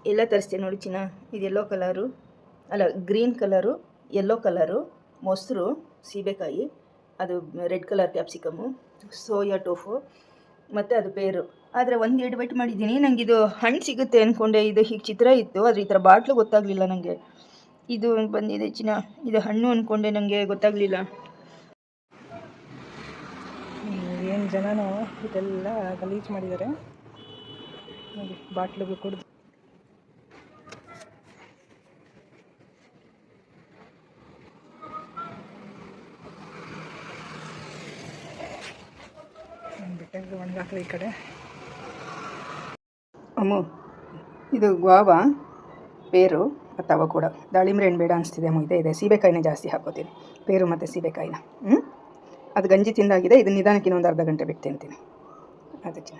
ಎಲ್ಲ ತರಿಸ್ತೀನಿ ನೋಡಿ ಚಿನ್ನ. ಇದು ಯೆಲ್ಲೋ ಕಲರು, ಅಲ್ಲ ಗ್ರೀನ್ ಕಲರು, ಯೆಲ್ಲೋ ಕಲರು, ಮೊಸರು, ಸೀಬೆಕಾಯಿ, ಅದು red colour capsicum, soya tofu ಮತ್ತು ಅದು ಪೇರು. ಆದರೆ ಒಂದು ಎಡ್ವೈಟ್ ಮಾಡಿದ್ದೀನಿ. ನನಗೆ ಇದು ಹಣ್ಣು ಸಿಗುತ್ತೆ ಅಂದ್ಕೊಂಡೆ. ಇದು ಹೀಗೆ ಚಿತ್ರ ಇತ್ತು, ಆದರೆ ಈ ಥರ ಬಾಟ್ಲು ಗೊತ್ತಾಗಲಿಲ್ಲ ನನಗೆ. ಇದು ಬಂದಿದೆ ಚಿನ್ನ, ಇದು ಹಣ್ಣು ಅಂದ್ಕೊಂಡೆ, ನನಗೆ ಗೊತ್ತಾಗಲಿಲ್ಲ. ಏನು ಜನನೋ ಇದೆಲ್ಲ ಗಲೀಜು ಮಾಡಿದ್ದಾರೆ ನೋಡಿ, ಬಾಟ್ಲಿಗೆ ಕುಡಿದು. ಬಿಟ್ಟಂಗೆ ಒಣಗಾಕ್ಲಿ ಈ ಕಡೆ. ಅಮ್ಮ, ಇದು ಗ್ವಾವಾ, ಪೇರು ಮತ್ತು ಅವಕೋಡ. ದಾಳಿಂಬ್ರೆ ಹಣ್ಣು ಬೇಡ ಅನಿಸ್ತಿದೆ ಅಮ್ಮ. ಇದೆ ಸೀಬೆಕಾಯಿನೇ ಜಾಸ್ತಿ ಹಾಕೋತೀನಿ, ಪೇರು ಮತ್ತು ಸೀಬೆಕಾಯಿನ. ಅದು ಗಂಜಿ ತಿಂದಾಗಿದೆ. ಇದು ನಿಧಾನಕ್ಕೆ ಇನ್ನೊಂದು ಅರ್ಧ ಗಂಟೆ ಬಿಟ್ಟು ತಿಂತೀನಿ ಅದಕ್ಕೆ.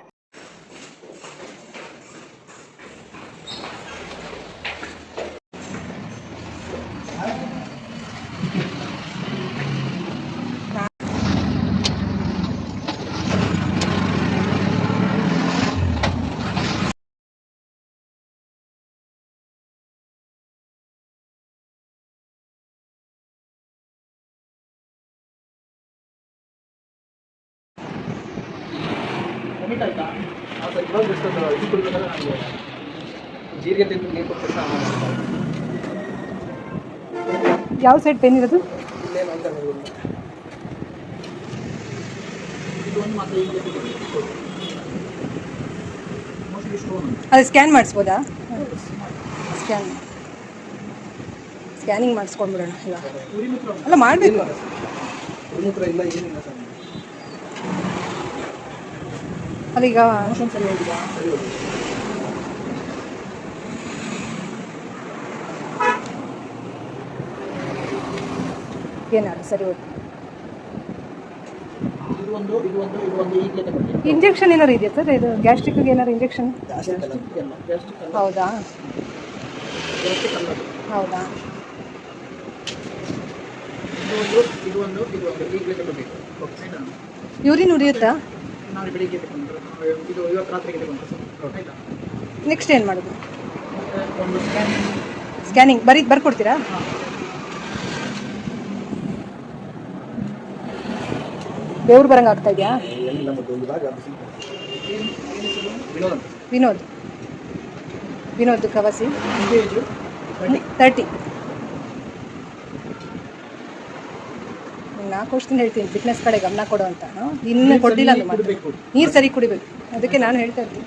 ಯಾವ ಸೈಡ್ ಪೇನ್ ಇರೋದು? ಅದು ಸ್ಕ್ಯಾನ್ ಮಾಡಿಸ್ಬೋದಾ? ಸ್ಕ್ಯಾನಿಂಗ್ ಮಾಡಿಸ್ಕೊಂಡ್ಬಿಡೋಣ. ಅಲ್ಲ ಮಾಡಬೇಕು. ಅದೀಗ ಏನಾದ್ರು ಸರಿ ಹೋಯ್ತು. ಇಂಜೆಕ್ಷನ್ ಏನಾರು ಇದೆಯಾ ಸರ್? ಇದು ಗ್ಯಾಸ್ಟ್ರಿಕ್ಗೆ ಏನಾರು ಇಂಜೆಕ್ಷನ್? ಹೌದಾ ಹೌದಾ ಯೂರಿನ್ ಉರಿಯುತ್ತಾ? ನೆಕ್ಸ್ಟ್ ಏನು ಮಾಡೋದು? ಸ್ಕ್ಯಾನಿಂಗ್ ಬರ್ಕೊಡ್ತೀರಾ? ಬೆವ್ರು ಬರಂಗೆ ಆಗ್ತಾ ಇದೆಯಾ? ವಿನೋದ್ ಕವಸಿ 30. 4 ವರ್ಷದಿಂದ ಹೇಳ್ತೀನಿ ಫಿಟ್ನೆಸ್ ಕಡೆ ಗಮನ ಕೊಡು ಅಂತ. ಇನ್ನು ಕೊಡಲಿಲ್ಲ ಅಂದ್ರೆ ನೀರು ಸರಿ ಕುಡಿಬೇಕು. ಅದಕ್ಕೆ ನಾನು ಹೇಳ್ತಾ ಇರ್ತೀನಿ.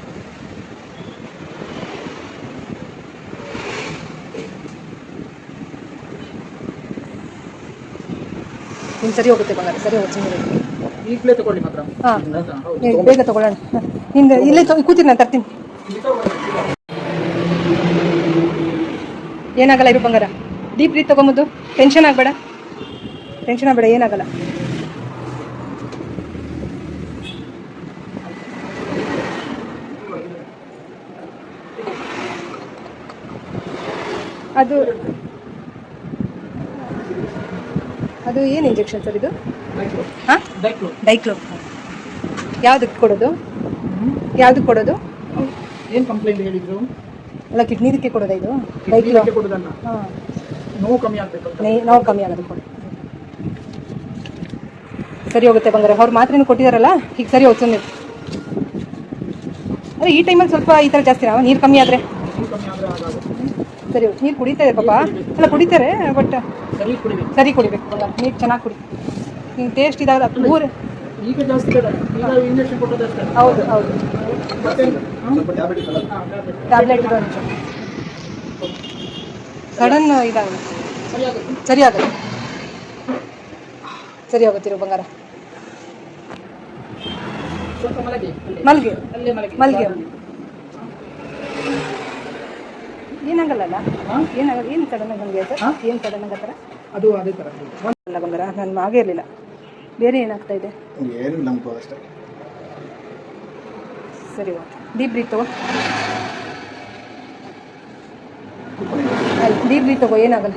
ಇನ್ನು ಸರಿ ಹೋಗುತ್ತೆ ಬಂಗಾರ, ಸರಿ ಹೋಗುತ್ತೆ. ಈಗಲೇ ತಗೊಳ್ಳಿ ಮಾತ್ರ. ಹಾಂ ಬೇಗ ತಗೊಳ್ಳೋಣ. ಹಿಂದೆ ಇಲ್ಲೇ ಕೂತೀನಿ, ನಾನು ತರ್ತೀನಿ. ಏನಾಗಲ್ಲ ಇರು ಬಂಗಾರ. ಡೀಪ್ ಬ್ರೀತ್ ತಗೊಂಬುದು. ಟೆನ್ಷನ್ ಆಗಬೇಡ, ಏನಾಗಲ್ಲ. ಅದು ಏನು ಇಂಜೆಕ್ಷನ್ ಸರ್ ಇದು? ಹಾಂ, ಡೈಕ್ಲೋ. ಯಾವುದಕ್ಕೆ ಕೊಡೋದು? ಏನು ಕಂಪ್ಲೇಂಟ್ ಹೇಳಿದ್ರು? ಅಲ್ಲ, ಕಿಡ್ನಿದಕ್ಕೆ ಕೊಡೋದಾ ಇದು? ಡೈಕ್ಲೋ ಕೊಡೋದಲ್ಲ. ಹಾಂ, ನೋವು ಕಮ್ಮಿ ಆಗಬೇಕು. ನೋವು ಕಮ್ಮಿ ಆಗೋದು ಕೊಡಿ. ಸರಿ ಹೋಗುತ್ತೆ ಬಂಗಾರ. ಅವ್ರು ಮಾತ್ರೇನು ಕೊಟ್ಟಿದ್ದಾರಲ್ಲ, ಈಗ ಸರಿ ಹೋಗ್ತು ನೀವು. ಅದೇ ಈ ಟೈಮಲ್ಲಿ ಸ್ವಲ್ಪ ಈ ಥರ ಜಾಸ್ತಿ ನೀರು ಕಮ್ಮಿ ಆದರೆ ಸರಿ. ನೀರು ಕುಡಿತಾರೆ ಪಾಪ, ಅಲ್ಲ ಕುಡಿತಾರೆ, ಬಟ್ ಸರಿ ಕುಡಿಬೇಕು ಬಂಗಾರ. ನೀರು ಚೆನ್ನಾಗಿ ಕುಡಿ. ನಿಮ್ಗೆ ಟೇಸ್ಟ್ ಇದಾದ ಊರು ಈಗ ಜಾಸ್ತಿ ಇಂಜೆಕ್ಷನ್ ಕೊಟ್ಟದಷ್ಟೇ. ಹೌದು ಟ್ಯಾಬ್ಲೆಟ್ ಸಡನ್ ಇದಾಗುತ್ತೆ. ಸರಿ ಹೋಗುತ್ತಿರು ಬಂಗಾರ. ಮಲ್ಗೆ ಏನಾಗಲ್ಲ. ಏನು ಸಡನ್ನಾಗಿ ಹಂಗೆ ಸರ್? ಏನು ಸಡನ್ನಾಗಿ ಆ ಥರ? ಅದು ಅದೇ ಥರ ಅಲ್ಲ ಬಂಗಾರ, ನನ್ನ ಹಾಗೆ ಇರಲಿಲ್ಲ. ಬೇರೆ ಏನಾಗ್ತಾ ಇದೆ? ಸರಿ ಓಕೆ. ಡೀಪ್ ಬ್ರೀತ್ ತಗೋ, ಏನಾಗಲ್ಲ.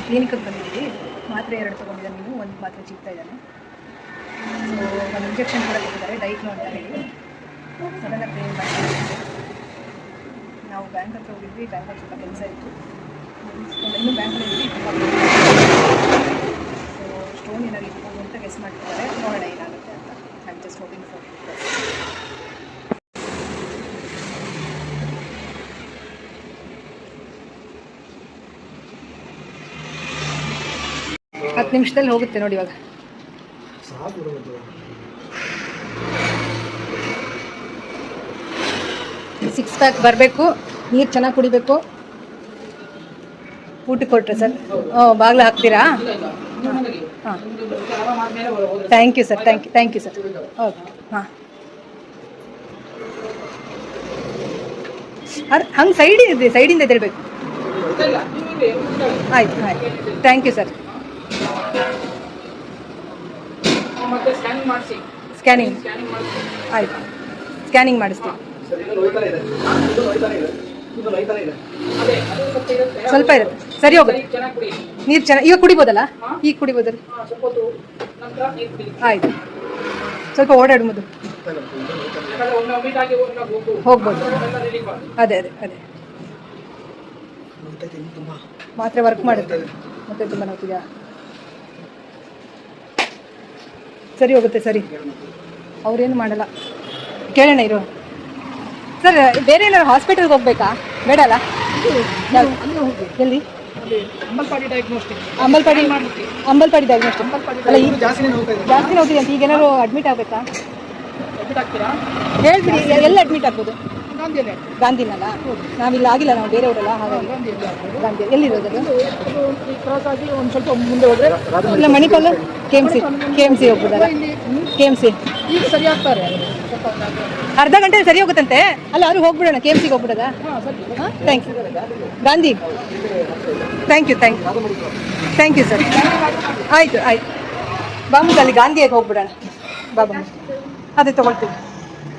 ಕ್ಲಿನಿಕ್ಗೆ ಬಂದಿದ್ದೀವಿ. ಮಾತ್ರೆ 2 ತೊಗೊಂಡಿದ್ದಾನೆ, ನೀನು 1 ಮಾತ್ರೆ ಚಿಕ್ತಾ ಇದ್ದಾನೆ. ಸೊ ಒಂದು ಇಂಜೆಕ್ಷನ್ ಕೂಡ ಕೊಟ್ಟಿದ್ದಾರೆ, ಡೈಟ್ನು ಅಂತ ಹೇಳಿ. ಸಡನ್ನಾಗಿ ಪೇನ್ ಬರ್ತಿದೆ. ನಾವು ಬ್ಯಾಂಕ್ ಹತ್ರ ಹೋಗಿದ್ವಿ, ಬ್ಯಾಂಕಲ್ಲಿ ಸ್ವಲ್ಪ ಕೆಲಸ ಇತ್ತು, ಇನ್ನೂ ಬ್ಯಾಂಕಲ್ಲಿ ತುಂಬ ಸೊ ಸ್ಟೋನ್ ಏನಾದ್ರು ಇಟ್ಬೋದು ಅಂತ ಗೆಸ್ ಮಾಡ್ತಿದ್ದಾರೆ. ನೋಡೋಣ ಏನಾಗುತ್ತೆ ಅಂತ. I am just hoping for it. 10 ನಿಮಿಷದಲ್ಲಿ ಹೋಗುತ್ತೆ ನೋಡಿ. ಇವಾಗ 6 ಪ್ಯಾಕ್ ಬರಬೇಕು. ನೀರು ಚೆನ್ನಾಗಿ ಕುಡಿಬೇಕು. ಊಟಕ್ಕೆ ಕೊಟ್ಟರೆ ಸರ್ ಬಾಗಿಲು ಹಾಕ್ತೀರಾ? ಹಾಂ, thank you sir, thank you sir. Okay, ಹಾಂ. ಹಂಗೆ ಸೈಡಿಂದ ಎದಿರಬೇಕು. ಆಯ್ತು ಥ್ಯಾಂಕ್ ಯು ಸರ್. ಸ್ಕ್ಯಾನಿಂಗ್ ಆಯ್ತು, ಸ್ಕ್ಯಾನಿಂಗ್ ಮಾಡಿಸ್ತೀವಿ. ಸ್ವಲ್ಪ ಇರುತ್ತೆ, ಸರಿ ಹೋಗುತ್ತೆ. ನೀರು ಚೆನ್ನಾಗಿ ಈಗ ಕುಡಿಬೋದಲ್ಲ? ಈಗ ಕುಡಿಬೋದಲ್ಲ? ಆಯ್ತು, ಸ್ವಲ್ಪ ಓಡಾಡ್ಬೋದು, ಹೋಗ್ಬೋದು. ಅದೇ ಮಾತ್ರೆ ವರ್ಕ್ ಮಾಡುತ್ತೆ. ಮತ್ತೆ ತುಂಬ ನೋಡ್ತಿದ್ಯಾ? ಸರಿ ಹೋಗುತ್ತೆ, ಸರಿ. ಅವ್ರೇನು ಮಾಡಲ್ಲ. ಕೇಳೋಣ ಇರೋ ಸರ್. ಬೇರೆ ಏನಾದ್ರು ಹಾಸ್ಪಿಟಲ್ಗೆ ಹೋಗ್ಬೇಕಾ? ಬೇಡ ಅಲ್ಲ? ಎಲ್ಲಿ? ಅಂಬಲ್ಪಾಡಿ ಡಯಾಗ್ನೋಸ್ಟಿಕ್ ಅಲ್ಲ, ಈಗ ಜಾಸ್ತಿ ನೋಡ್ತೀವಿ ಅಂತ. ಈಗ ಏನಾದ್ರು ಅಡ್ಮಿಟ್ ಆಗಬೇಕಾ? ಹೇಳ್ಬಿಡಿ, ಎಲ್ಲಿ ಅಡ್ಮಿಟ್ ಆಗ್ಬೋದು? ಗಾಂಧಿನಲ್ಲ? ನಾವಿಲ್ಲ ಆಗಿಲ್ಲ, ನಾವು ಬೇರೆಯವರಲ್ಲ, ಹಾಗಾಗಿ ಗಾಂಧಿ. ಎಲ್ಲಿರೋದು? ಒಂದು ಸ್ವಲ್ಪ ಮುಂದೆ ಹೋದ್ರೆ ಇಲ್ಲ, ಮಣಿಪಾಲ ಕೆ ಎಮ್ ಸಿ ಹೋಗ್ಬೋದಲ್ಲ? ಕೆ ಎಮ್ ಸಿ ಈಗ ಸರಿ ಆಗ್ತಾರೆ. ಅರ್ಧ ಗಂಟೆ ಸರಿ ಹೋಗುತ್ತಂತೆ. ಅಲ್ಲ, ಅವ್ರು ಹೋಗ್ಬಿಡೋಣ, ಕೆ ಎಮ್ ಸಿಗೆ ಹೋಗ್ಬಿಡೋದ? ಹಾಂ, thank you. Gandhi, thank you sir. ಆಯಿತು ಬಾಮುದಲ್ಲಿ ಗಾಂಧಿಯಾಗಿ ಹೋಗ್ಬಿಡೋಣ. ಬಾಬಾ ಅದೇ ತೊಗೊಳ್ತೀವಿ.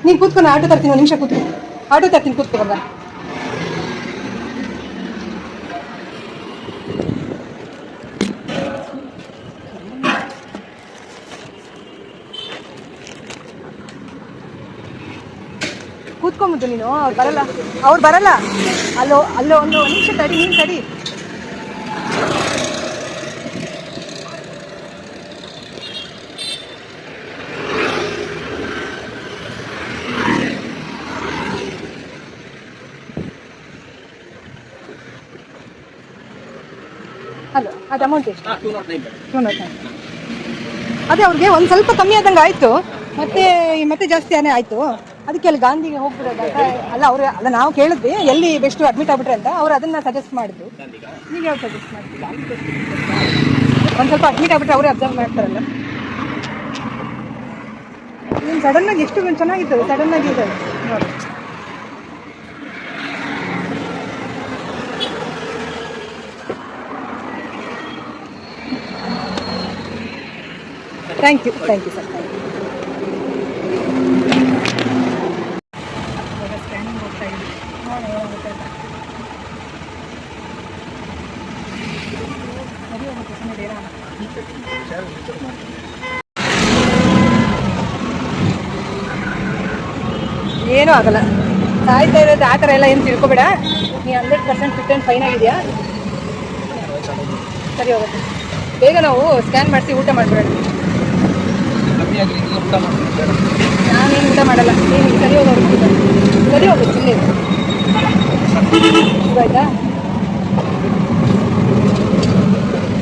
ನೀನು ಕೂತ್ಕೊಂಡು ಆಟೋ ತರ್ತೀನಿ, 1 ನಿಮಿಷ ಕೂತ್ಕೊ. ಆಟೋ ತರ್ತೀನಿ, ಕೂತ್ಕೊಬಂದ. ಕೂತ್ಕೊಂಬಿಟ್ಟು ನೀನು. ಅವ್ರು ಬರಲ್ಲ. ಅಲ್ಲೋ ಒಂದು ನಿಮಿಷ ತಡಿ, ನೀನು ತಡಿ. ಹಲೋ, ಅದು ಅಮೌಂಟ್ ಎಷ್ಟು? 209. ಅದೇ ಅವ್ರಿಗೆ ಒಂದು ಸ್ವಲ್ಪ ಕಮ್ಮಿ ಆದಂಗೆ ಆಯಿತು, ಮತ್ತೆ ಜಾಸ್ತಿನೇ ಆಯಿತು. ಅದಕ್ಕೆ ಅಲ್ಲಿ ಗಾಂಧಿಗೆ ಹೋಗ್ಬಿಡೋದು ಅಂತ. ಅಲ್ಲ ನಾವು ಕೇಳಿದ್ವಿ ಎಲ್ಲಿ ಬೆಸ್ಟ್ ಅಡ್ಮಿಟ್ ಆಗ್ಬಿಟ್ರೆ ಅಂತ. ಅವ್ರು ಅದನ್ನು ಸಜೆಸ್ಟ್ ಮಾಡಿದ್ರು. ನೀವು ಯಾವ್ದು ಸಜೆಸ್ಟ್ ಮಾಡ್ತೀವಿ? ಒಂದು ಸ್ವಲ್ಪ ಅಡ್ಮಿಟ್ ಆಗ್ಬಿಟ್ರೆ ಅವರೇ ಅಬ್ಸರ್ವ್ ಮಾಡ್ತಾರಲ್ಲ. ನೀನು ಸಡನ್ನಾಗಿ ಎಷ್ಟು ಚೆನ್ನಾಗಿರ್ತದೆ, ಸಡನ್ನಾಗಿ ಇದೆ ನೋಡಿ. Thank you sir. ಸ್ಕ್ಯಾನಿಂಗ್ ಹೋಗ್ತಾ ಇದ್ದೀವಿ, ನೋಡಿ ಏನಾಗುತ್ತೆ ಅಂತ. ಸರಿ ಹೋಗುತ್ತೆ, ಸುಮ್ಮನೆ ಏನೂ ಆಗಲ್ಲ. ಸಾಯ್ತಾ ಇರೋದು ಆ ಥರ ಎಲ್ಲ ಏನು ತಿಳ್ಕೊಬೇಡ. ನೀ 100% ಫಿಟ್ ಆ್ಯಂಡ್ ಫೈನ್ ಆಗಿದೆಯಾ? ಸರಿ ಹೋಗುತ್ತೆ. ಬೇಗ ನಾವು ಸ್ಕ್ಯಾನ್ ಮಾಡಿಸಿ ಊಟ ಮಾಡಿಬಿಡೋಣ. ನಾನೇನು ಊಟ ಮಾಡಲ್ಲ, ನೀನು ಸರಿ ಹೋಗೋದು. ಸರಿ ಹೋಗುತ್ತೆ, ಇಲ್ಲೇ ಆಯ್ತಾ?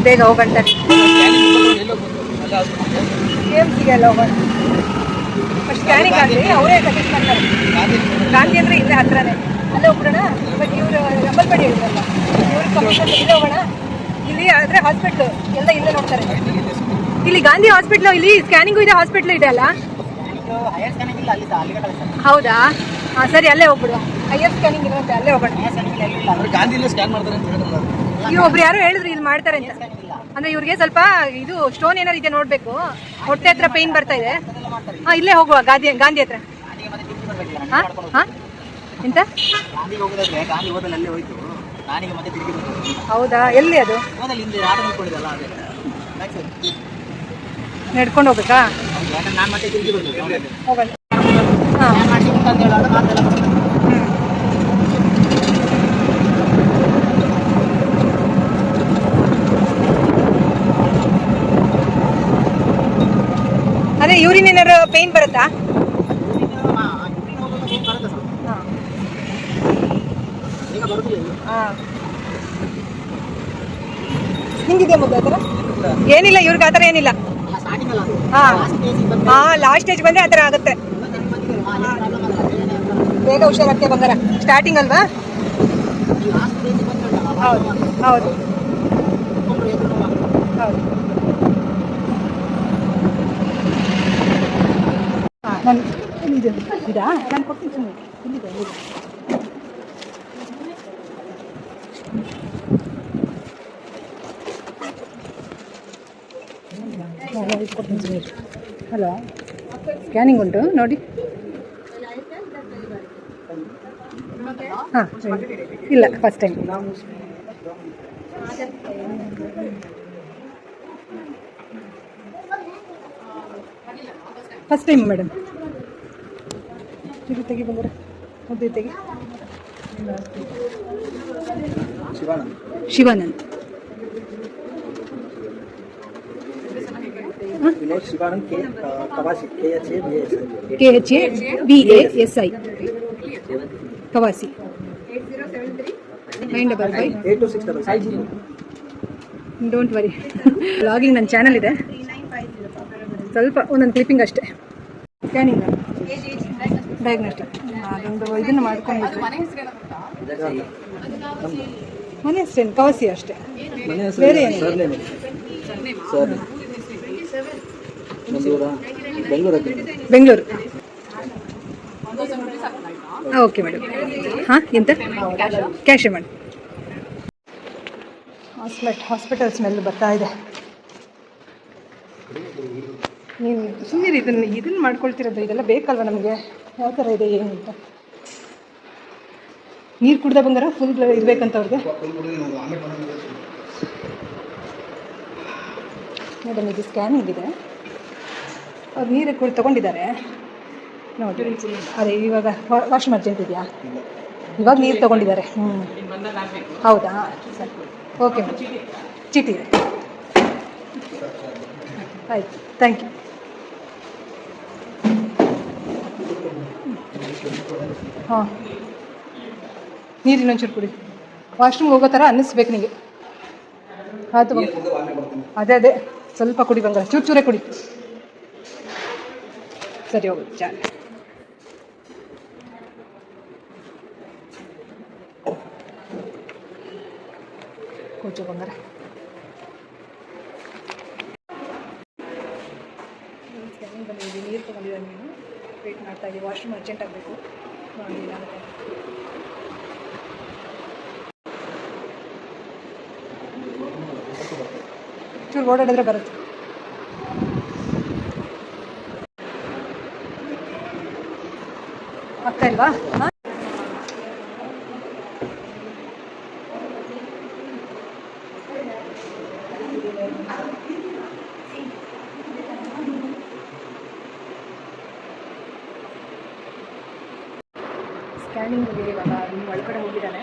ಬೇಗ ಹೋಗೋಣ. KMCಗೆ ಎಲ್ಲ ಹೋಗೋಣ. ಫಸ್ಟ್ ಸ್ಕ್ಯಾನಿಂಗ್ ಆಗಲಿ, ಅವರೇ ಸಜೆಸ್ಟ್ ಮಾಡ್ತಾರೆ. ಗಾಂಧಿ ಅಂದರೆ ಇಲ್ಲೇ ಹತ್ರನೇ, ಅಲ್ಲೇ ಹೋಗ್ಬಿಡೋಣ. ಬಟ್ ಇವರು ಅಂಬಲ್ಪಾಡಿ ಹೇಳಿದ್ರಲ್ಲ, ಇವ್ರಿಗೆ ಕಮಿಷನ್ ಇಲ್ಲೇ ಹೋಗೋಣ. ಇಲ್ಲಿ ಆದರೆ ಹಾಸ್ಪಿಟ್ಲು ಎಲ್ಲ ಇಲ್ಲೇ ನೋಡ್ತಾರೆ. ಇಲ್ಲಿ ಗಾಂಧಿ ಹಾಸ್ಪಿಟ್ಲು, ಇಲ್ಲಿ ಸ್ಕ್ಯಾನಿಂಗು ಇದೆ, ಹಾಸ್ಪಿಟ್ಲು ಇದೆ ಅಲ್ಲ? ಹೌದಾ? ಹಾಂ, ಸರಿ, ಅಲ್ಲೇ ಹೋಗ್ಬಿಡುವ. ಹೈಯರ್ ಸ್ಕ್ಯಾನಿಂಗ್ ಇರುತ್ತೆ, ಅಲ್ಲೇ ಹೋಗೋಣ. ಒಬ್ರು ಯಾರು ಹೇಳಿದ್ರು ಇಲ್ಲಿ ಮಾಡ್ತಾರೆ ಅಂತ. ಅಂದ್ರೆ ಇವ್ರಿಗೆ ಸ್ವಲ್ಪ ಇದು ಸ್ಟೋನ್ ಏನಾರು ಇದೆ ನೋಡ್ಬೇಕು. ಹೊಟ್ಟೆ ಹತ್ರ ಪೇನ್ ಬರ್ತಾ ಇದೆ. ಹಾಂ, ಇಲ್ಲೇ ಹೋಗುವ ಗಾಂಧಿ ಹತ್ರ. ಹಾಂ ಎಂತ? ನಾನೀಗ ಮತ್ತೆ ತಿರುಗಿ ಬರ್ತೀನಿ. ಹೌದಾ, ಎಲ್ಲಿ ಅದು? ಹೋದಲ್ಲಿ ಹಿಂದೆ ಆಟ ನಿಂತ್ಕೊಂಡಿದ್ದಲ್ಲ ಅದೇ ನಡ್ಕೊಂಡು ಹೋಗ್ಬೇಕಾ? ಯಾಕಂದ್ರೆ ನಾನು ಮತ್ತೆ ತಿರುಗಿ ಬರ್ಬೇಕು. ಹೋಗೋಣ. ಹಾಂ, ಮಾಡಿ ಅಂತ ಹೇಳುವಾಗ ಮಾತೆಲ್ಲ ಬರ್ತೀನಿ. ಅದೇ ಯೂರಿನ್ ಏನಾದ್ರು ಪೇಯ್ನ್ ಬರುತ್ತಾ? ಹಾಂ ಈಗ ಬರುತ್ತಿಲ್ಲ. ಹಾಂ, ಹಿಂಗಿದೆ ಮುದ್ದೆ ಆ ಥರ ಏನಿಲ್ಲ, ಇವ್ರಿಗೆ ಆ ಥರ ಏನಿಲ್ಲ. ಹಾಂ ಹಾಂ, ಲಾಸ್ಟ್ ಸ್ಟೇಜ್ ಬಂದರೆ ಆ ಥರ ಆಗುತ್ತೆ. ಬೇಗ ಹುಷಾರಾಗ್ತೇ ಬಂಗಾರ. ಸ್ಟಾರ್ಟಿಂಗ್ ಅಲ್ವಾ? ಹೌದು ಹೌದು ಹೌದು. ಹಾಂ, ನಾನು ಇದು ಇದಾ ನಾನು ಕೊಡ್ತೀನಿ ಸುಮ್ಮನೆ. ಇಲ್ಲಿದೆ ಇಲ್ಲಿದೆ. ಹಲೋ, ಸ್ಕ್ಯಾನಿಂಗ್ ಉಂಟು ನೋಡಿ. ಹಾಂ, ಇಲ್ಲ first time. First time madam. ಇದು ತೆಗಿ ಬಂದರೆ ಮುದ್ದೆ ತೆಗಿ. Shivanand. KHAVASI Kawasi. 955 don't worry. Blogging ನನ್ನ ಚಾನಲ್ ಇದೆ, ಸ್ವಲ್ಪ ಒಂದೊಂದು ಕ್ಲಿಪ್ಪಿಂಗ್ ಅಷ್ಟೇ. ಸ್ಕ್ಯಾನಿಂಗ್ ಡಯಾಗ್ನೋಸ್ಟಿಕ್ ಅದೊಂದು ಇದನ್ನು ಮಾಡ್ಕೊಂಡ್ಬಿಟ್ಟು ಮನೆ ಅಷ್ಟೇನು ಕವಾಸಿ ಅಷ್ಟೇ, ಬೇರೆ ಏನು? ಬೆಂಗಳೂರು. Okay madam. ಹಾಂ, ಎಂತ ಕ್ಯಾಶ್ ಮಾಡಿ. ಹಾಸ್ಪಿಟಲ್ ಸ್ಮೆಲ್ ಬರ್ತಾ ಇದೆ. ನೀವು ಸುಮ್ಮನೆ ಇದನ್ನು ಮಾಡ್ಕೊಳ್ತಿರೋದು, ಇದೆಲ್ಲ ಬೇಕಲ್ವ ನಮಗೆ? ಯಾವ ಥರ ಇದೆ ಏನು ಅಂತ. ನೀರು ಕುಡ್ದ ಬಂಗಾರ ಫುಲ್ ಇರಬೇಕಂತ ಅವ್ರಿಗೆ. ಮೇಡಮ್ ಇದು ಸ್ಕ್ಯಾನಿಂಗ್ ಇದೆ, ಅವ್ರು ನೀರು ಕೂಡ ತೊಗೊಂಡಿದ್ದಾರೆ ನೋಡಿ. ಅದೇ ಇವಾಗ ವಾಶ್ರೂಮ್ ಅರ್ಜೆಂಟ್ ಇದೆಯಾ? ಇವಾಗ ನೀರು ತೊಗೊಂಡಿದ್ದಾರೆ. ಹೌದಾ, ಸರಿ, ಓಕೆ ಮೇಡಮ್. ಚೀಟಿ ಇದೆ, ಆಯಿತು, ಥ್ಯಾಂಕ್ ಯು. ಹಾಂ, ನೀರಿನ ಒಂಚೂರು ಕುಡಿ. ವಾಶ್ರೂಮ್ಗೆ ಹೋಗೋ ಥರ ಅನ್ನಿಸ್ಬೇಕು ನಿಮಗೆ. ಆಯಿತು, ಅದೇ ಸ್ವಲ್ಪ ಕುಡಿ ಬಂಗಾರ, ಚೂರೇ ಕುಡಿ. ಸರಿ, ಹೋಗೋದು ಚಾ. ಕೂಚು ಬಂಗಾರ. ಸ್ಕ್ಯಾನಿಂಗ್ ಬಂದಿದ್ದೀವಿ, ನೀರು ತೊಗೊಂಡಿದ್ದಾರೆ. ನೀನು ವೇಟ್ ಮಾಡ್ತಾ ಇದ್ದೀವಿ, ವಾಶ್ರೂಮ್ ಅರ್ಜೆಂಟ್ ಆಗಬೇಕು ನೋಡಿ. ಏನಾಗುತ್ತೆ ಚೂರು ಓಡಾಡಿದ್ರೆ ಬರುತ್ತೆ. ಆಗ್ತಾ ಇಲ್ವಾ? ಹಾಂ, ಸ್ಕ್ಯಾನಿಂಗ್ಗೆ ಇವಾಗ ಇನ್ನು ಒಳಗಡೆ ಹೋಗಿದ್ದಾನೆ.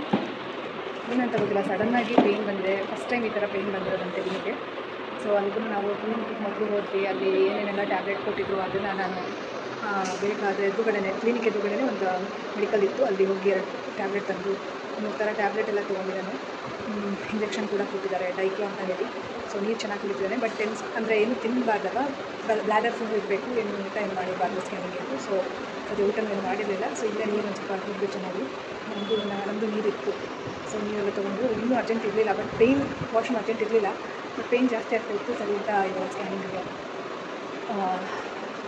ಏನಂತ ಗೊತ್ತಿಲ್ಲ, ಸಡನ್ನಾಗಿ ಪೇಯ್ನ್ ಬಂದಿದೆ. ಫಸ್ಟ್ ಟೈಮ್ ಈ ಥರ ಪೇಯ್ನ್ ಬಂದಿರೋದಂತೆ ನಿಮಗೆ. ಸೊ ಅಲ್ಲಿಗೂ ನಾವು ಕ್ಲಿನಿಕ್ಗೆ ಮೊದಲು ಹೋದ್ವಿ, ಅಲ್ಲಿ ಏನೇನೆಲ್ಲ ಟ್ಯಾಬ್ಲೆಟ್ ಕೊಟ್ಟಿದ್ರು ಅದನ್ನು ನಾನು ಬೇಕಾದರೆ ಎದುರುಗಡೆ ಕ್ಲಿನಿಕ್ ಎದುರುಗಡೆ ಒಂದು ಮೆಡಿಕಲ್ ಇತ್ತು, ಅಲ್ಲಿ ಹೋಗಿ 2 ಟ್ಯಾಬ್ಲೆಟ್ ತಂದು 3 ಥರ ಟ್ಯಾಬ್ಲೆಟ್ ಎಲ್ಲ ತೊಗೊಂಡಿದ್ದಾನೆ. ಇಂಜೆಕ್ಷನ್ ಕೂಡ ಕೊಟ್ಟಿದ್ದಾರೆ, ಡೈಕ್ಲೋ ಅಂತ ಹೇಳಿ. ಸೊ ನೀರು ಚೆನ್ನಾಗಿ ಕುಡಿತಿದ್ದಾನೆ. ಬಟ್ ಅಂದರೆ ಏನು ತಿನ್ನಬಾರ್ದಲ್ಲ, ಬ್ಲಾಡರ್ ಫುಲ್ ಇರಬೇಕು, ಏನು ಊಟ ಏನು ಮಾಡಿರಬಾರ್ದು ಸ್ಕ್ಯಾನಿಂಗ್ ಇತ್ತು. ಸೊ ಅದು ಊಟ ಏನು ಮಾಡಿರಲಿಲ್ಲ. ಸೊ ಇಲ್ಲೇ ನೀರು ಒಂದು ಸ್ವಲ್ಪ ಕುಡಿದು ಚೆನ್ನಾಗಿ ನಮ್ಮದು ನೀರಿತ್ತು. ಸೊ ನೀರೆಲ್ಲ ತೊಗೊಂಡು ಇನ್ನೂ ಅರ್ಜೆಂಟ್ ಇರಲಿಲ್ಲ, ಬಟ್ ಪೇಯ್ನ್ ವಾಶ್ರೂಮ್ ಅರ್ಜೆಂಟ್ ಇರಲಿಲ್ಲ, ಬಟ್ ಪೇಯ್ನ್ ಜಾಸ್ತಿ ಆಗ್ತಾಯಿತ್ತು. ಸರಿ ಊಟ ಇವಾಗ ಸ್ಕ್ಯಾನಿಂಗಿಗೆ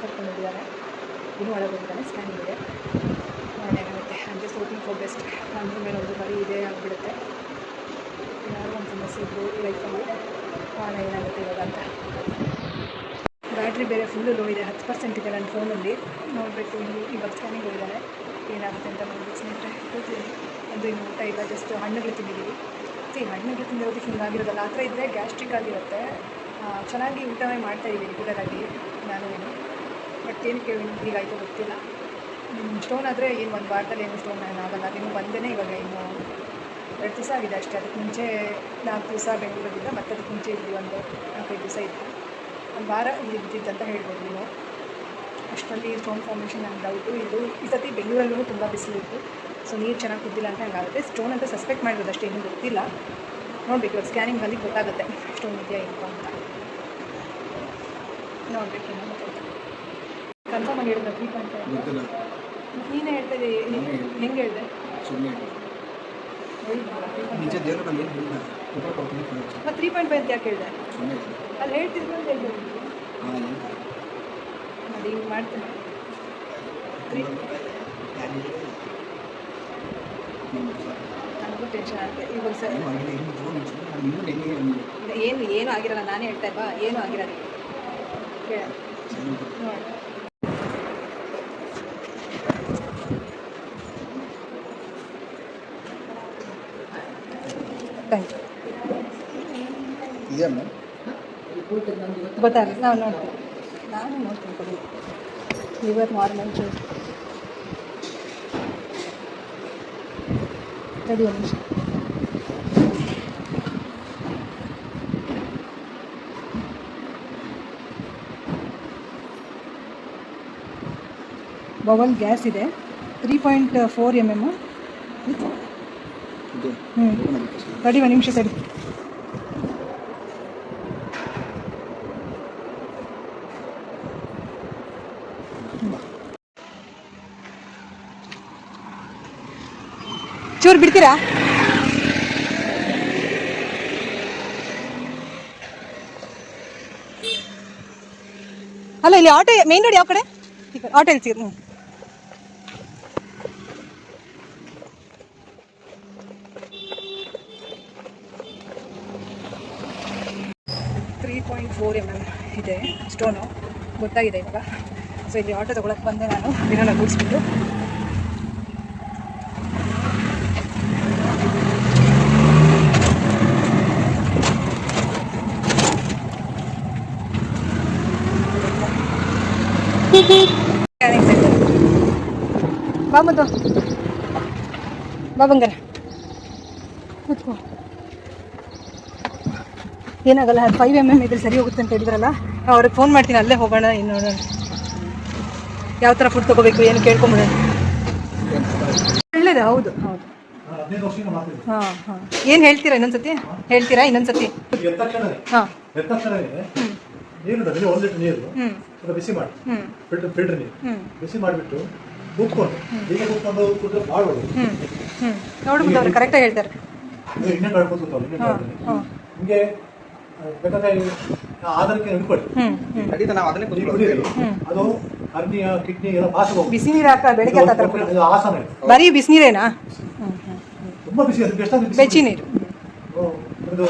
ಕರ್ಕೊಂಡು ಹೋಗಿದ್ದಾರೆ. ಇನ್ನೂ ಒಳಗೆ ಹೋಗಿದ್ದಾನೆ, ಸ್ಕ್ಯಾನಿಂಗಿದೆ. ಏನಾಗುತ್ತೆ I'm just hoping for best. ಅಂದ್ರ ಮೇಲೆ ಒಂದು ಬಾರಿ ಇದೇ ಆಗಿಬಿಡುತ್ತೆ. ಏನಾದರೂ ಒಂದು ಸಮಸ್ಯೆ ಇದ್ದು ಲೈಫಲ್ಲಿ ಏನಾಗುತ್ತೆ ಇವಾಗ ಅಂತ. ಬ್ಯಾಟ್ರಿ ಬೇರೆ ಫುಲ್ಲು ಲೋ ಇದೆ, 10% ಇದೆ ನನ್ನ ಫೋನಲ್ಲಿ. ನೋಡಬೇಕು, ಇವಾಗ ಸ್ಕ್ಯಾನಿಂಗ್ ಹೋಗಿದ್ದಾನೆ, ಏನಾಗುತ್ತೆ ಅಂತ ನೋಡಬೇಕು. ಸ್ನೇಹಿತರೆ ಕೂತಿದ್ದೀನಿ, ಒಂದು ಏನು ಊಟ ಇಲ್ಲ, ಜಸ್ಟ್ ಹಣ್ಣುಗಳು ತಿಂದಿದ್ದೀವಿ. ಹಣ್ಣುಗಳು ತಿಂದಿರೋದಕ್ಕೆ ಹಿಂಗಾಗಿರೋದಲ್ಲ, ಆ ಥರ ಇದ್ದರೆ ಗ್ಯಾಸ್ಟ್ರಿಕ್ ಆಗಿರುತ್ತೆ. ಚೆನ್ನಾಗಿ ಊಟವೇ ಮಾಡ್ತಾಯಿದ್ದೀವಿ ರೆಗ್ಯುಲರಾಗಿ ನಾನು. ಬಟ್ ಏನಕ್ಕೆ ಹೀಗಾಯಿತು ಗೊತ್ತಿಲ್ಲ. ಸ್ಟೋನ್ ಆದರೆ ಏನು ಒಂದು ವಾರದಲ್ಲಿ ಏನು ಸ್ಟೋನ್ ಏನಾಗಲ್ಲ. ಅದೇನು ಬಂದೇ ಇವಾಗ ಇನ್ನು 2 ದಿವಸ ಆಗಿದೆ ಅಷ್ಟೇ. ಅದಕ್ಕೆ ಮುಂಚೆ 4 ದಿವಸ ಬೆಂಗಳೂರಿಗಿದ್ದ, ಮತ್ತು ಅದಕ್ಕೆ ಮುಂಚೆ ಇಲ್ಲಿ ಒಂದು 4-5 ದಿವಸ ಇತ್ತು. ಒಂದು ವಾರ ಇಲ್ಲಿ ಬಿದ್ದಿದ್ದಂತ ಹೇಳ್ಬೋದು ನೀವು. ಅಷ್ಟರಲ್ಲಿ ಸ್ಟೋನ್ ಫಾರ್ಮೇಷನ್ ನನ್ನ ಡೌಟು. ಇದು ಈ ಸತಿ ಬೆಂಗಳೂರಲ್ಲೂ ತುಂಬ ಬಿಸಿಲಿತ್ತು, ಸೊ ನೀರು ಚೆನ್ನಾಗಿ ಕುದ್ದಿಲ್ಲ ಅಂತ ಹಂಗಾಗುತ್ತೆ. ಸ್ಟೋನ್ ಅಂತ ಸಸ್ಪೆಕ್ಟ್ ಮಾಡಿರೋದು ಅಷ್ಟೇ, ಇನ್ನೂ ಗೊತ್ತಿಲ್ಲ. ನೋಡಬೇಕು, ಇವಾಗ ಸ್ಕ್ಯಾನಿಂಗಲ್ಲಿ ಗೊತ್ತಾಗುತ್ತೆ ಸ್ಟೋನ್ ಇದೆಯಾ ಇಲ್ಲ ಅಂತ. ನೋಡಬೇಕು ಏನು ಕನ್ಫರ್ಮ್ ಆಗಿ ಹೇಳಿದ್ರೆ 3.5 ನೀನೇ ಹೇಳ್ತಾ ಇದ್ದೆ. ಹೆಂಗೆ ಹೇಳಿದೆ? ಮತ್ತು 3.5 ಅಂತ ಯಾಕೆ ಹೇಳಿದೆ? ಅಲ್ಲಿ ಹೇಳ್ತಿದ್ರು ಅಂತ ಹೇಳ್ಬೋದು. ಅದು ಹಿಂಗೆ ಮಾಡ್ತೀನಿ. ನನಗೂ ಟೆನ್ಷನ್ ಆಗುತ್ತೆ ಇವಾಗ. ಸರ್ ಏನು ಆಗಿರಲ್ಲ, ನಾನೇ ಹೇಳ್ತಾ ಇಲ್ವಾ, ಏನೂ ಆಗಿರೋದು. ಕೇಳ ನೋಡಿ. Thank you. ಗೊತ್ತಾಗಲ್ಲ, ನಾವು ನೋಡ್ತೀವಿ. ನಾನು ನೋಡ್ತೀನಿ ಕೊಡಿ. ಲಿವರ್ ನಾರ್ಮಲ್ ತಡಿ ಒಂದು ನಿಮಿಷ. ಬವಲ್ ಗ್ಯಾಸ್ ಇದೆ, 3.4 mm. ತಡಿ ಒಂದು ನಿಮಿಷ ತಡಿ. ಚೂರು ಬಿಡ್ತೀರಾ? ಅಲ್ಲ, ಇಲ್ಲಿ ಆಟೋ ಮೇನ್ ರೋಡ್ ಯಾವ ಕಡೆ? ಆಟೋ ಎಲ್ಲಿ ಸಿಗುತ್ತೆ? 3.4 mm ಇದೆ ಸ್ಟೋನು, ಗೊತ್ತಾಗಿದೆ ಇವಾಗ. ಸೊ ಇಲ್ಲಿ ಆಟೋ ತೊಗೊಳಕ್ಕೆ ಬಂದೆ ನಾನು, ದಿನ ಕೂಡಿಸ್ಬಿಟ್ಟು. ಬಾಬಂದು ಬಾಬಂಗರ ಕೂತ್ಕೋ. ಏನಾಗಲ್ಲ, 5 mm ಇದ್ರೆ ಸರಿ ಹೋಗುತ್ತೆ ಅಂತ ಹೇಳಿದ್ರಲ್ಲ, ಅವ್ರಿಗೆ ಫೋನ್ ಮಾಡ್ತೀನಿ, ಅಲ್ಲೇ ಹೋಗೋಣ. ಇನ್ನು ನೋಡೋಣ ಯಾವ ಥರ ಫುಡ್ ತೊಗೋಬೇಕು ಏನು ಕೇಳ್ಕೊಂಬಿಡೋಣ. ಒಳ್ಳೇದು, ಹೌದು ಹೌದು. ಹಾಂ ಹಾಂ. ಏನು ಹೇಳ್ತೀರಾ ಇನ್ನೊಂದ್ಸತಿ? ಹೇಳ್ತೀರಾ ಇನ್ನೊಂದ್ಸತಿ? ಹಾಂ. ಬಿಸಿ ಮಾಡಿ, ಫಿಲ್ಟರ್ ನೀರು ಬಿಸಿ ಮಾಡಿಬಿಟ್ಟು ಕೂತ್ಕೊಂಡು ಈಗ ಕೂತ್ಕೊಂಡು ಕೂತ್ರೆ ಮಾಡ್ಬೋದು. ನೋಡ್ಬಿಟ್ಟು ಅವ್ರು ಕರೆಕ್ಟಾಗಿ ಹೇಳ್ತಾರೆ. ಇನ್ನೇ ಕಳ್ಕೊಂಡು ನಿಮಗೆ ಬೇಕಾದ್ರೆ ಆಧಾರಕ್ಕೆ ಹಿಡ್ಕೊಳ್ಳಿ, ಅದು ಕರ್ನಿಯ ಕಿಡ್ನಿ ಎಲ್ಲ ಪಾಸ್ ಹೋಗಿ ಬಿಸಿ ನೀರು ಹಾಕ ಬೆಳಗ್ಗೆ ಆಸನ ಇದೆ. ಬರೀ ಬಿಸಿನೀರೇನಾ? ತುಂಬಾ ಬಿಸಿ, ಅದಕ್ಕೆ ಎಷ್ಟಾಗಿ ಬೆಚ್ಚಿ ನೀರು. ಇದು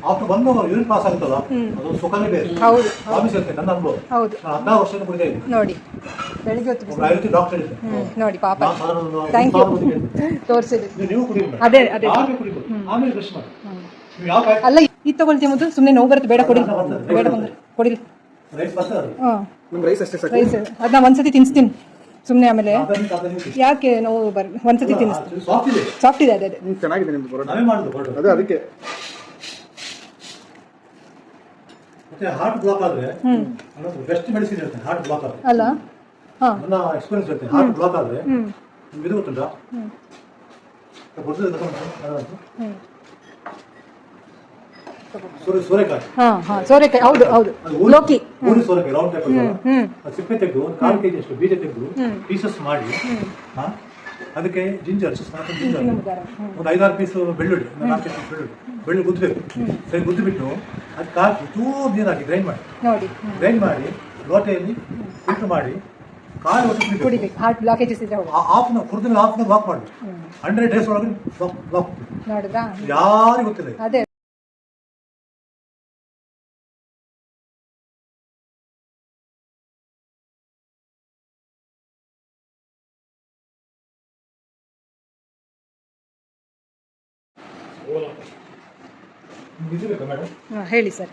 ಆಫ್ಟರ್ ಬಂದು ಯೂರಿನ್ ಪಾಸ್ ಆಗುತ್ತಲ್ಲ, ಅದು ಸುಖನೇ ಬೇರೆ. ಹೌದು, ವಾಮಿಸ್ ಇರುತ್ತೆ. ನನ್ನ ಅನುಭವ, ಹೌದು. ನಾನು 16 ವರ್ಷದಿಂದ ಕುಡಿತಾ ಇದ್ದೀನಿ. ನೋಡಿ, ಬೆಳಿಗ್ಗೆ ಹೊತ್ತು ಆಯುರ್ವೇದಿಕ್ ಡಾಕ್ಟರ್ ಇದೆ ನೋಡಿ, ಪಾಪ. ಥ್ಯಾಂಕ್ ಯು, ತೋರಿಸಿದ್ರಿ. ನೀವು ಕುಡಿಯೋದು ಅದೇ ಅದೇ ಕುಡಿಬೋದು, ಆಮೇಲೆ ಬ್ರಷ್ ಮಾಡಿ. ನೀವು ಯಾವ ಕಾಯಿ ಅಲ್ಲ, ಇದು ತಗೊಳ್ತೀವಿ ಮೊದಲು, ಸುಮ್ಮನೆ ನೋವು ಬರುತ್ತೆ, ಬೇಡ ಕೊಡಿ, ಬೇಡ ಬಂದ್ರೆ ಕೊಡಿಲಿ. ರೈಸ್ ಬರ್ತದೆ, ಹಾಂ, ರೈಸ್ ಅಷ್ಟೇ ಸಾಕು. ರೈಸ್ ಅದನ್ನ ಒಂದ್ಸತಿ ತಿನ್ನಿಸ್ತೀನಿ ಸುಮ್ಮನೆ, ಆಮೇಲೆ ಯಾಕೆ ನೋವು ಒಂದ್ಸತಿ ತಿನ್ನಿಸ್ತೀನಿ. ಸಾಫ್ಟ್ ಇದೆ, ಅದೇ ಅದೇ ಚೆನ್ನಾಗಿದೆ ನಿಮ್ದು ಬರೋಣ. ನಾವೇ ಮಾಡೋದು ಅದೇ, ಅದಕ್ಕೆ. ಮತ್ತೆ ಹಾರ್ಟ್ ಬ್ಲಾಕ್ ಆದ್ರೆ ಬೆಸ್ಟ್ ಮೆಡಿಸಿನ್ ಇರುತ್ತೆ ಹಾರ್ಟ್ ಬ್ಲಾಕ್ ಆದ್ರೆ, ಅಲ್ಲ? ಹಾಂ, ನನ್ನ ಎಕ್ಸ್ಪೀರಿಯನ್ಸ್ ಇರುತ್ತೆ. ಹಾರ್ಟ್ ಬ್ಲಾಕ್ ಆದ್ರೆ ಇದು ಗೊತ್ತುಂಟಾ, ಸೋರೆಕಾಯಿ. ಹಾಂ ಹಾಂ, ಸೋರೆಕಾಯಿ, ಹೌದು ಹೌದು, ಲೋಕಿ. ಗೋಣಿ ಸೋರೆಕಾಯಿ ರೌಂಡ್ ಟೈಪ್ ಅದು ಸಿಪ್ಪೆ ತೆಗೆದು ಒಂದು 1/4 kg ಅಷ್ಟು ಬೀಜ ತೆಗೆದು ಪೀಸಸ್ ಮಾಡಿ, ಅದಕ್ಕೆ ಜಿಂಜರ್ ಒಂದು 5-6 ಪೀಸ್ ಬೆಳ್ಳುಳ್ಳಿ, 4 ಪೀಸ್ ಬೆಳ್ಳುಳ್ಳಿ ಗುದ್ದಬೇಕು. ಸರಿ ಗುದ್ದುಬಿಟ್ಟು ಅದಕ್ಕೆ ಹಾಕಿ ಚೂರು ನೀರು ಹಾಕಿ ಗ್ರೈಂಡ್ ಮಾಡಿ, ಗ್ರೈಂಡ್ ಮಾಡಿ ಲೋಟೆಯಲ್ಲಿ ಫಿಲ್ಟರ್ ಮಾಡಿ ಕಾಲು ಹೊತ್ತು ಕುಡಿಬೇಕು. ಹಾರ್ಟ್ ಬ್ಲಾಕೇಜಸ್ ಇದ್ರೆ ಕುಡಿದ್ರೆ ಹಾಫ್ ವಾಕ್ ಮಾಡಬೇಕು. 100 days ಒಳಗೆ ನೋಡಿದ್ರಾ? ಯಾರಿಗೂ ಗೊತ್ತಿಲ್ಲ. ಅದೇ ನಿಮ್ಗೆ ಇದು ಬೇಕಾ ಮೇಡಮ್? ಹಾಂ ಹೇಳಿ ಸರ್.